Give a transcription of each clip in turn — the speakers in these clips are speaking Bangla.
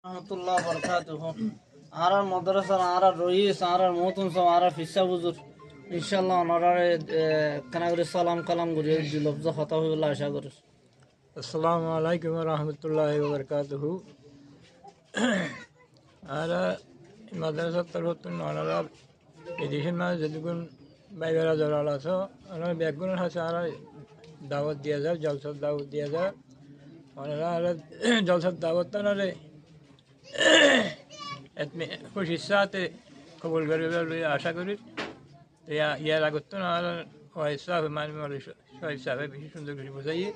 রহমতুল্লাহ বরকাতুহু আর মাদ্রাসার আর রইস আর মতুন সব আর ফিসা বুজুর ইনশাআল্লাহ অনারে কানা করে সালাম কালাম করে দিলবজ কথা হইলা আশা করি। আসসালামু আলাইকুম রহমতুল্লাহি ওয়া বারাকাতুহু। আর মাদ্রাসার তরফতুন ওনারা এদেশের মাঝে যেগুন বাইবেরা জড়াল আছে ওনারা ব্যাগুনের হাসে আর দাওয়াত দিয়া যায়, জলসার দাওয়াত দিয়া যায়। ওনারা আর জলসার দাওয়াত ওনারে খুশির সাথে কবুল করবে বলে আশা করি। তো ইয়ার আগত আর হিসাবে মানে হিসাবে বেশি সুন্দর করে বোঝাইয়ে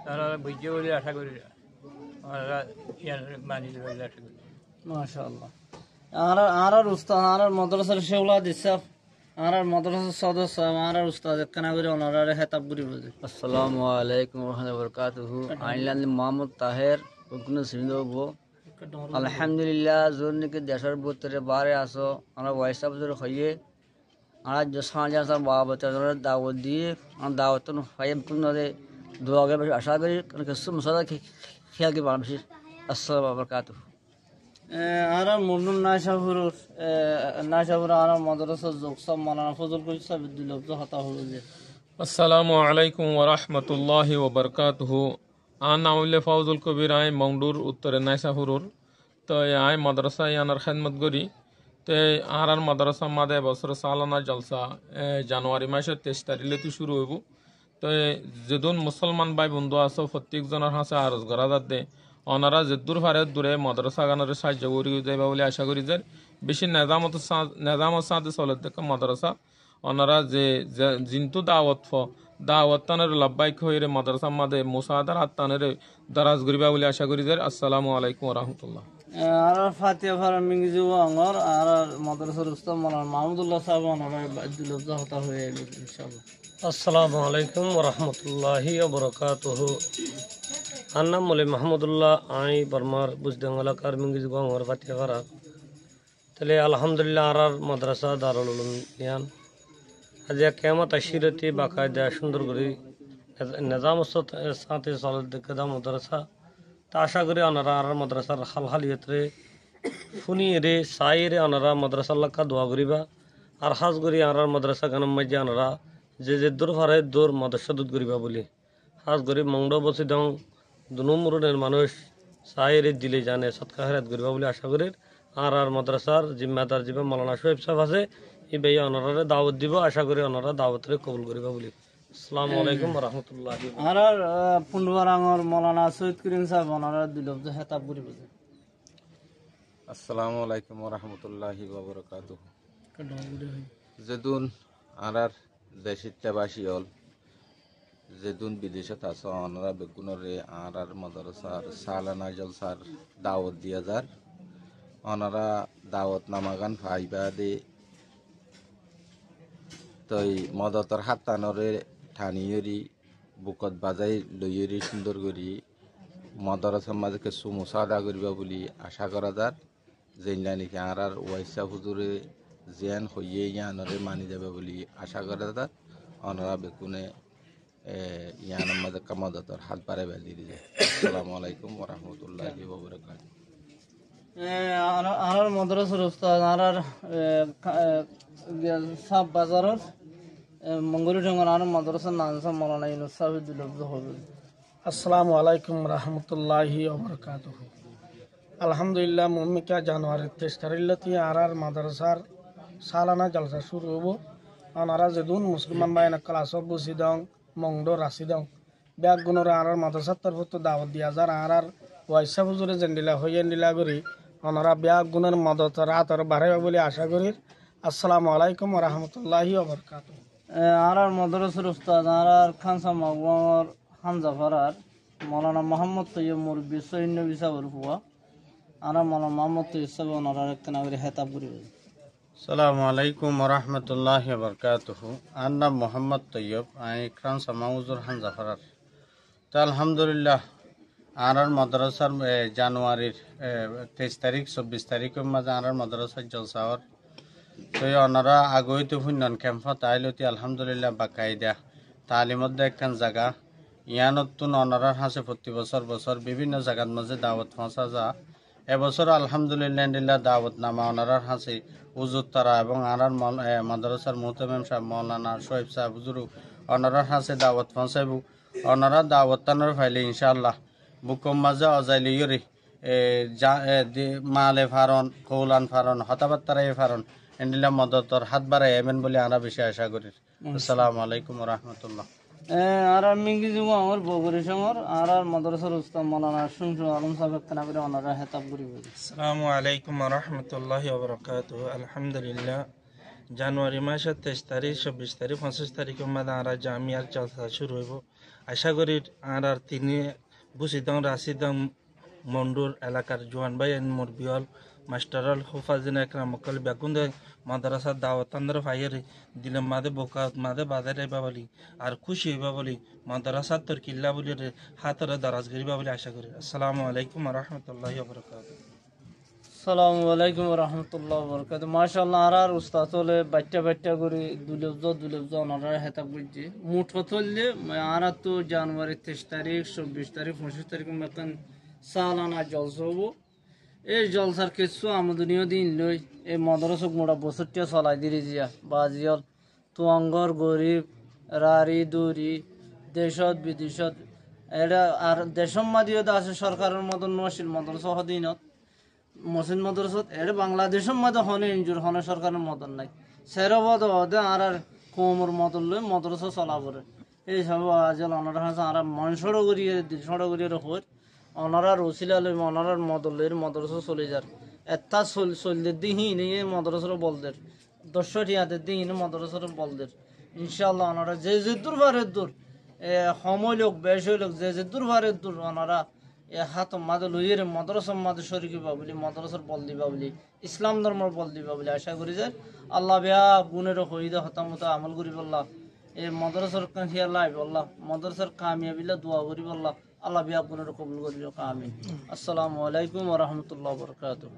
তারা বুঝছে বলে আশা করি। ওনারা ইয়ার মানি দেবে বলে আশা করি। মাশাআল্লাহ আর উস্তাদ আর মাদ্রাসার শেওলা দিছাফ আর মাদ্রাসার সদস্য আর উস্তাদ কানা করে ওনারে হেতাব করি বুঝে। আসসালামু আলাইকুম ওয়া বারাকাতুহু। আইলান মোহাম্মদ তাহের উকনো সিন্ধবো আলহামদুলিল্লাহ জোরনিকে দেশের ভিতরে বারে আসো আমরা ওয়াইসা বছর হইয়ে আমরা যে সমাজে আসার বাবা দাওয়াত দিয়ে আমার দাওয়াত হয়ে কোনরে দোয়াগে আশা করি কারণ কিছু মশলা খেয়াল কি বেশি। আসসালামু বারাকাতুহু। আর মুন্নুন নাশাহুর আর মাদ্রাসার যোগ সব মালানা ফজল করি সব দিলবজ কথা হইছে। আসসালামু আলাইকুম ওয়া রাহমাতুল্লাহি ওয়া বারাকাতুহু। নাউলে ফাউজুল কবির আই মংডুর উত্তরে নাইসাহুরুর। তো আই মাদ্রাসা ইয়ানার খেদমত করি। তো আর মাদ্রাসা মাদে বছর সালানা জলসা জানুয়ারি মাসের 23 তারিখে শুরু হইব। তো যেদিন মুসলমান ভাই বন্ধু আছো প্রত্যেকজনের হাসে আরজ করা যাতে ওনারা যে দূর ফারে দূরে মাদ্রাসা গানের সাহায্য করি যাইবা বলে আশা করি যে বেশি নেজামত সাথে চলে দেখে মাদ্রাসা ওনারা যে জিন্তু দাওয়াত তানের লাভবাইক হয়ে মাদ্রাসা মাদে মুসাদার আত্মানের দারাজ করিবা বলে আশা করি যে। আসসালামু আলাইকুম ওয়া রাহমাতুল্লাহ। আর ফাতিয়া ফারা মিংজি আঙ্গর আর মাদ্রাসার উস্তাদ মাওলানা মাহমুদুল্লাহ সাহেব ওনারা দিলবজ কথা হয়ে ইনশাআল্লাহ। আসসালামু আলাইকুম ওয়া রাহমাতুল্লাহি ওয়া বারাকাতুহু। আমার নাম মৌলভী মাহমুদুল্লাহ। আই বর্মার বুজদাঙ্গলা কার মিঙ্গিজ গঙ্গর ফাটিয়াপাড়া। তাহলে আলহামদুলিল্লাহ আর মাদ্রাসা দারুল উলুম ইয়ান আজ কেমত আশিরতি বাকায়দা সুন্দর করে নিজাম সাথে চলত দেখে মাদ্রাসা তা আশা করি ওনারা আর মাদ্রাসার হালহালিয়তরে শুনি রে চাই রে ওনারা মাদ্রাসার লাক্কা দোয়া করিবা আর সাজ করি আর মাদ্রাসা গানের মাঝে ওনারা যে দূর ফারে দূর মদস্যদুত করিবা বলি সাজ করি মংড বসে দং দুনুমরুনের মানুষ চাইরে দিলে জানে সৎকা হেরাত করিবা বলে আশা করি। আর মাদ্রাসার জিম্মাদার যিবা মৌলানা শোয়েব সাহেব আছে এই ভাইয়া ওনারা দাওয়াত দিব আশা করি ওনারা দাওয়াতরে কবুল করিবা বলি। আসসালামু আলাইকুম ওয়া রাহমাতুল্লাহি। আর পুন্ডুয়ারাঙ্গর মৌলানা সৈয়দ করিম সাহেব ওনারা দিলবজ হেতাব করি বুঝে। আসসালামু আলাইকুম ওয়া রাহমাতুল্লাহি ওয়া বারাকাতুহু। যেদুন আর দেশিত্যাবাসী হল যেদুন বিদেশত আছে ওনারা বেগুনরে আর মাদ্রাসার সালানা জলসার দাওয়াত দিয়া যার ওনারা দাওয়াত নামাগান ফাইবা দে তই মদতর হাতানরে ঠানিয়রি বুকত বাজাই লইয়রি সুন্দর করি মাদ্রাসার মাঝে কিছু মুসাদা করিবা বলি আশা করা যার যেইলা নাকি আর ওয়াইসা হুজুরে জিয়ান হইয়ে ইয়ানরে মানি যাবে বলি আশা করা যার ওনারা বেগুনে ইয়ানের মাঝে কামাদতর হাত বাড়াই বেঁধে দিয়ে। আসসালামু আলাইকুম ওয়া রাহমাতুল্লাহি ওয়া বারাকাতুহু। আর মাদ্রাসার উস্তাদ আর সাব বাজারের মঙ্গলু ঠেঙ্গর আর মাদ্রাসার নানসা মৌলানা ইউনুস সাহেব দিলবজ হবে। আসসালামু আলাইকুম রহমতুল্লাহি ওয়া বারাকাতুহু। আলহামদুলিল্লাহ মুমিকা জানুয়ারি 23 তারিখে আর মাদ্রাসার সালানা জলসা শুরু হবো। ওনারা যেদিন মুসলমান বাইনা ক্লাস বসি দং মংড রাশি দং ব্যাগ গুণরে আর মাদ্রাসার তরফ দাওয়াত দিয়া যার আর ওয়াইসা হুজুরে জেন্ডিলা হইয়ে নিলা করি ওনারা ব্যাগ গুণের মদত রাত আর বাড়াইবা বলে আশা করি। আসসালামু আলাইকুম ওয়া রাহমাতুল্লাহি ওয়া বারাকাতুহু। আর মাদ্রাসার উস্তাদ আর খানসা মাওয়ার হামজাফারার মৌলানা মোহাম্মদ তৈয়ব মুরব্বী সৈন্য বিসাবর হুয়া আর মৌলানা মোহাম্মদ তৈয়ব সাহেব ওনারা কেনা করে হেতাব করি। আসসালামু আলাইকুম ওয়া রাহমাতুল্লাহি ওয়া বারাকাতুহু। আর নাম মোহাম্মদ তৈয়ব। আই খানসা মাউজুর হামজাফারার। তো আলহামদুলিল্লাহ আর মাদ্রাসার জানুয়ারির 23 তারিখ 24 তারিখের মাঝে আর মাদ্রাসার জলসাওয়ার তো ওনারা আগইতে হুন্নন ক্যাম্পত আইলতি আলহামদুলিল্লাহ বাকায়দা তালিমত একখান জায়গা ইয়ানতুন ওনারার হাসে প্রতি বছর বিভিন্ন জায়গার মাঝে দাওয়াত পৌঁছা যা এবছর আলহামদুলিল্লাহ দাওয়াত নামা ওনারার হাসি হুজুর তারা এবং আনার মাদ্রাসার মুহতামিম সাহেব মৌলানা শোয়েব সাহেব হুজুর ওনারার হাসে দাওয়াত পৌঁছাইব ওনারা দাওয়াত তানোর ফাইলে ইনশাআল্লাহ বুকম মাঝে অজাইলি ইয়রি মালে ফারন কৌলান ফারন হতাবাত্তারাই ফারন এন্ডিলা মদতর হাত বাড়াই এবেন বলে আমরা বেশি আশা করি। আসসালামু আলাইকুম রহমতুল্লাহ। আর মিঙ্গি যুগ আমার বগুড়ি সমর আর মাদ্রাসার উস্তাদ মৌলানা শুনশু আলম সাহেব কেনা করে ওনারা হেতাব করি। আসসালামু আলাইকুম রহমতুল্লাহি ওয়া বারাকাতুহু। আলহামদুলিল্লাহ জানুয়ারি মাসের 23 তারিখ 24 তারিখ 25 তারিখের মধ্যে আমরা জামিয়ার জলসা শুরু হইব। আশা করি আর তিনি বুসিদং রাশিদং মন্ডুর এলাকার জোয়ান ভাই মুরবিয়ল মাস্টারল হুফাজিন একরাম মকল বেগুন্দে মাদ্রাসা দাওয়াতান্দ্র ফাইয়ারি দিলে মাদে বোকা মাদে বাজার হইবা বলি আর খুশি হইবা বলি মাদ্রাসা তোর কিল্লা বলি হাতরে দারাজ করিবা বলি আশা করি। আসসালামু আলাইকুম রহমতুল্লাহি ওয়া বারাকাতুহু। আসসালামু আলাইকুম রহমতুল্লাহ বরকাত। মাশাআল্লাহ আর উস্তাদ হলে বাচ্চা করে দুলেবজ ওনারা হেতাব করছে মুঠ হলে আর তো জানুয়ারি 23 তারিখ 24 তারিখ 25 তারিখ মতন সালানা জলসা হবো। এই জলসার কিছু আমদনীয় দিন লই এই মাদ্রাসা মোটা বছরটিয়া চলাই দিলি জিয়া বাজিয়ল তুয়াঙ্গর গরিব রারি দুরি দেশত বিদেশত এটা আর দেশম মাদিও আছে সরকারের মতন নশীল মাদ্রাসা হদিনত মসজিদ মাদ্রাসত এটা বাংলাদেশের মধ্যে হনে ইনজুর হনে সরকারের মতন নাই সেরবদ হদে আর কোমর মতন লই মাদ্রাসা চলাবরে এই সব আজল অনার হাসা আর মন সড়ো করিয়ে দিল সড়ো করিয়ে হর অনারার ওসিলা লই অনারার মদলের মাদ্রাসা চলে যার এত্তা চলতে দিহি নিয়ে মাদ্রাসার বলদের 10 টিয়াতে দিহি মাদ্রাসার বলদের ইনশাআল্লাহ অনারা যে দূর ভারের দূর সময় লোক বেশ লোক যে দূর ভারের দূর অনারা হাত মাদে লইয়ের মাদ্রাসার মাদে শরীকিবা বলি মাদ্রাসার বল দিবা বলি ইসলাম ধর্মের বল দিবা বলি আশা করি যে আল্লাহ বিয়া গুণের হইদা হতামত আমল করি বললা এই মাদ্রাসার হিয়া লাই বললা মাদ্রাসার কামিয়াবিলা দোয়া করি বললা আল্লাহ বিয়া গুণের কবুল করি আমিন। আসসালামু আলাইকুম ওয়া রাহমাতুল্লাহি ওয়া বারাকাতুহু।